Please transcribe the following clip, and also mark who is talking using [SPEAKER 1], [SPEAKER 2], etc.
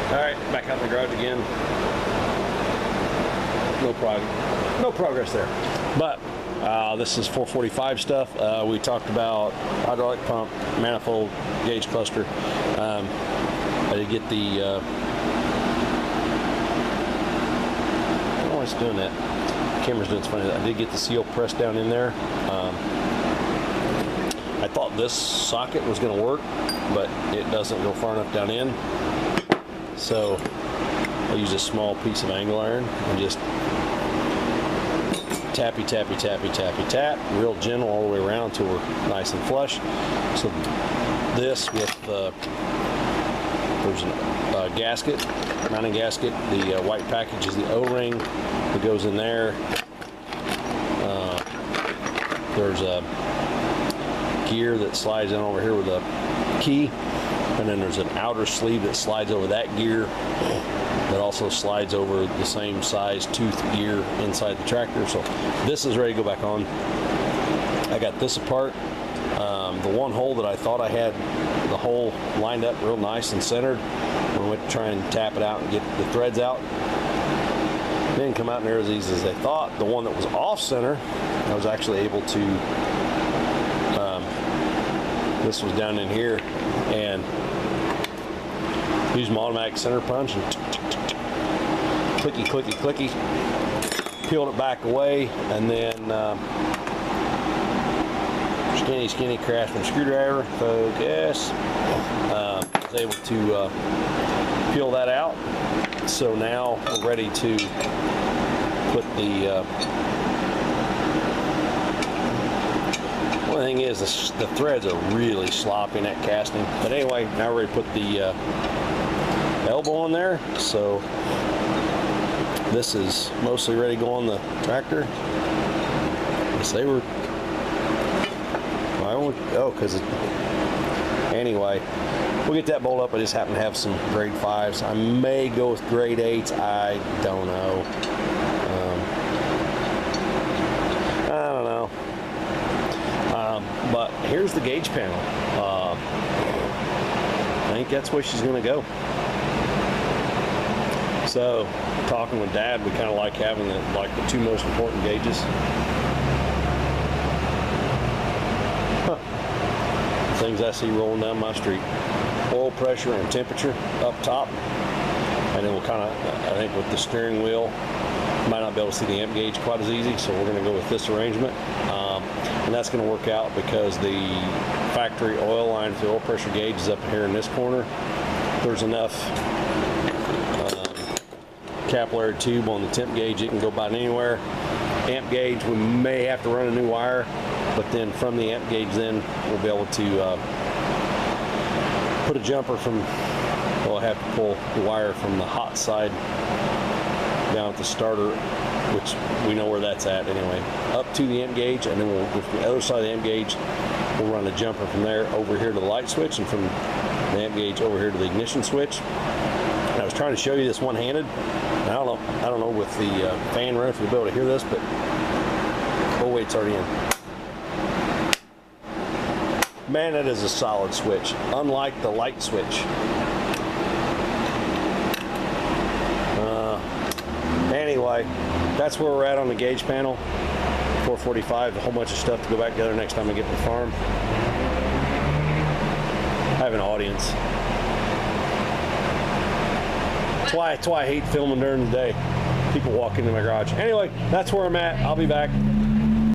[SPEAKER 1] Alright, back out in the garage again. No progress there. But this is 445 stuff. We talked about hydraulic pump, manifold, gauge cluster. I did get the I don't know why it's doing that. The camera's doing funny. I did get the seal pressed down in there. I thought this socket was going to work, but it doesn't go far enough down in. So I use a small piece of angle iron and just tappy, tappy, tappy, tappy, tap, real gentle all the way around until we're nice and flush. So this with there's a gasket, mounting gasket. The white package is the O-ring that goes in there. There's a gear that slides in over here with a key, and then there's an outer sleeve that slides over that gear that also slides over the same size tooth gear inside the tractor. So this is ready to go back on. I got this apart. The one hole that I thought I had the hole lined up real nice and centered, when I went to try and tap it out and get the threads out, didn't come out near as easy as I thought. The one that was off center, I was actually able to this was down in here, and use my automatic center punch and clicky, clicky, clicky, peeled it back away, and then skinny craftsman screwdriver, focus, was able to peel that out. So now we're ready to put the only thing is the threads are really sloppy in that casting. But anyway, now we're ready to put the elbow on there. So this is mostly ready to go on the tractor. Yes, they were. Anyway, we'll get that bolt up. I just happen to have some grade 5s. I may go with grade 8s. I don't know. I don't know. But here's the gauge panel. I think that's where she's going to go. So, talking with Dad, we kind of like having the two most important gauges. Things I see rolling down my street: oil pressure and temperature up top, and then we'll kind of, I think with the steering wheel, might not be able to see the amp gauge quite as easy, so we're going to go with this arrangement, and that's going to work out because the factory oil line for the oil pressure gauge is up here in this corner. There's enough capillary tube on the temp gauge, it can go about anywhere. Amp gauge, we may have to run a new wire, but then from the amp gauge, then we'll be able to put a jumper from, well, I have to pull the wire from the hot side down at the starter, which we know where that's at anyway, up to the amp gauge, and then we'll go to the other side of the amp gauge. We'll run a jumper from there over here to the light switch, and from the amp gauge over here to the ignition switch. And I was trying to show you this one-handed. I don't know with the fan running if you'll be able to hear this, but oh wait, it's already in. Man, that is a solid switch, unlike the light switch. Anyway, that's where we're at on the gauge panel. 445, a whole bunch of stuff to go back together next time I get to the farm. I have an audience. That's why I hate filming during the day. People walk into my garage. Anyway, that's where I'm at. I'll be back.